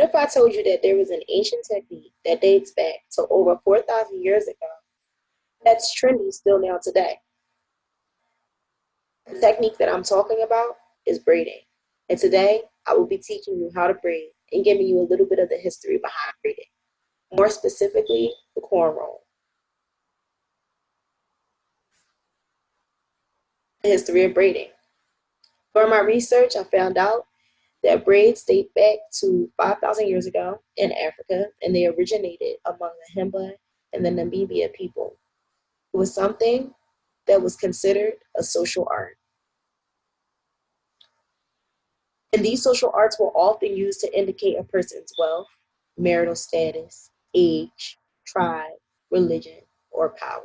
if I told you that there was an ancient technique that dates back to over 4,000 years ago that's trendy still now today? The technique that I'm talking about is braiding. And today, I will be teaching you how to braid and giving you a little bit of the history behind braiding, more specifically, the cornrow. The history of braiding. For my research, I found out that braids date back to 5,000 years ago in Africa, and they originated among the Himba and the Namibia people. It was something that was considered a social art. And these social arts were often used to indicate a person's wealth, marital status, age, tribe, religion, or power.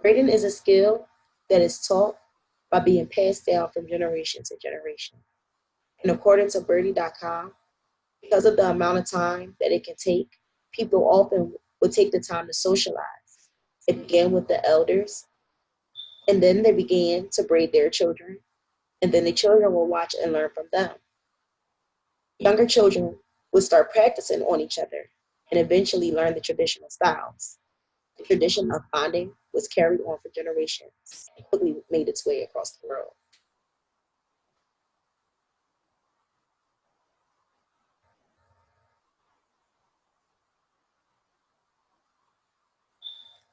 Braiding is a skill that is taught by being passed down from generation to generation. And according to Birdie.com, because of the amount of time that it can take, people often would take the time to socialize. It began with the elders, and then they began to braid their children, and then the children will watch and learn from them. Younger children would start practicing on each other and eventually learn the traditional styles. The tradition of bonding was carried on for generations and quickly made its way across the world.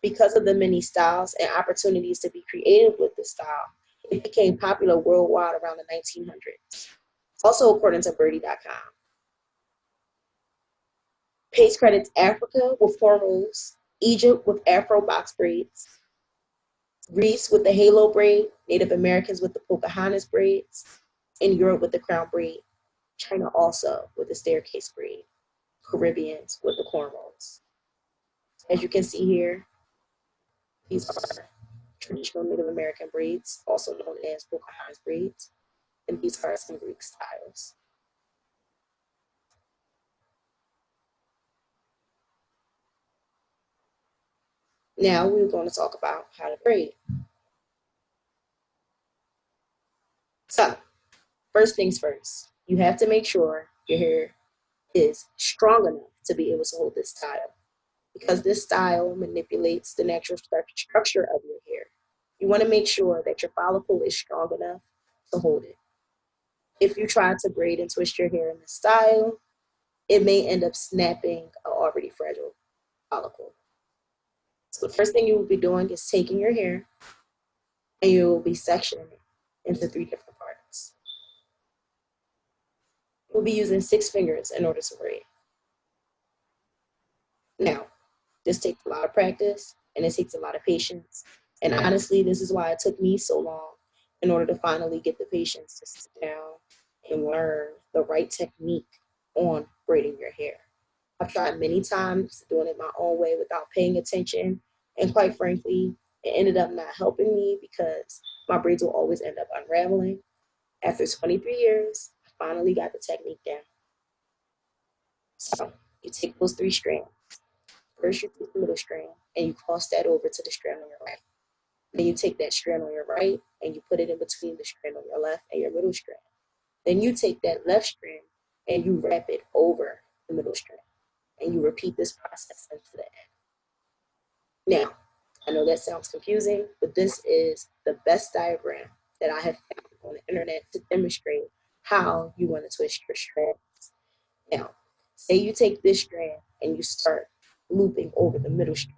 Because of the many styles and opportunities to be creative with the style, it became popular worldwide around the 1900s. Also, according to Birdie.com, Pace credits Africa with cornrows, Egypt with Afro box braids, Greece with the halo braid, Native Americans with the Pocahontas braids, in Europe with the crown braid, China also with the staircase braid, Caribbeans with the cornrows. As you can see here, these are traditional Native American braids, also known as Pocahontas braids, and these are some Greek styles. Now we're going to talk about how to braid. So, first things first, you have to make sure your hair is strong enough to be able to hold this style, because this style manipulates the natural structure of your hair. You want to make sure that your follicle is strong enough to hold it. If you try to braid and twist your hair in this style, it may end up snapping an already fragile follicle. So the first thing you will be doing is taking your hair and you will be sectioning it into three different parts. You'll be using 6 fingers in order to braid. Now, this takes a lot of practice and it takes a lot of patience. And honestly, this is why it took me so long in order to finally get the patience to sit down and learn the right technique on braiding your hair. I've tried many times doing it my own way without paying attention. And quite frankly, it ended up not helping me because my braids will always end up unraveling. After 23 years, I finally got the technique down. So you take those 3 strands. First, you take the middle strand and you cross that over to the strand on your right. Then you take that strand on your right and you put it in between the strand on your left and your middle strand. Then you take that left strand and you wrap it over the middle strand. And you repeat this process until the end. Now, I know that sounds confusing, but this is the best diagram that I have found on the internet to demonstrate how you want to twist your strands. Now, say you take this strand and you start looping over the middle strand.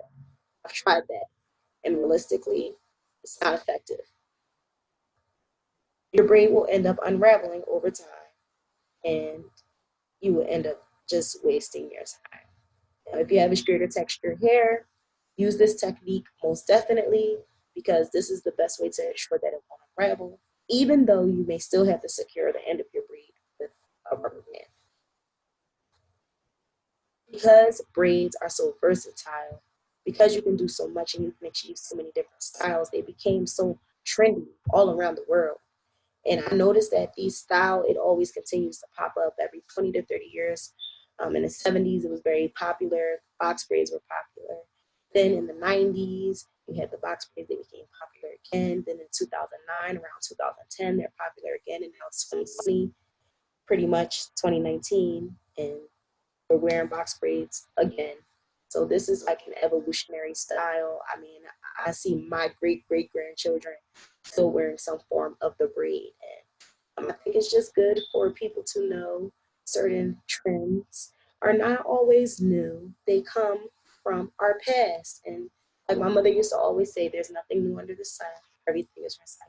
I've tried that, and realistically, it's not effective. Your braid will end up unraveling over time, and you will end up just wasting your time. Now, if you have a straighter texture hair, use this technique most definitely, because this is the best way to ensure that it won't unravel, even though you may still have to secure the end of your braid with a rubber band. Because braids are so versatile, because you can do so much and you can achieve so many different styles, they became so trendy all around the world. And I noticed that these style, it always continues to pop up every 20 to 30 years. In the 70s, it was very popular. Box braids were popular. Then in the 90s, you had the box braids that became popular And then in 2009, around 2010, they're popular again, and now it's 2020, pretty much 2019, and we're wearing box braids again. So this is like an evolutionary style. I mean, I see my great great grandchildren still wearing some form of the braid, and I think it's just good for people to know certain trends are not always new. They come from our past, and like my mother used to always say, "There's nothing new under the sun. Everything is recycled."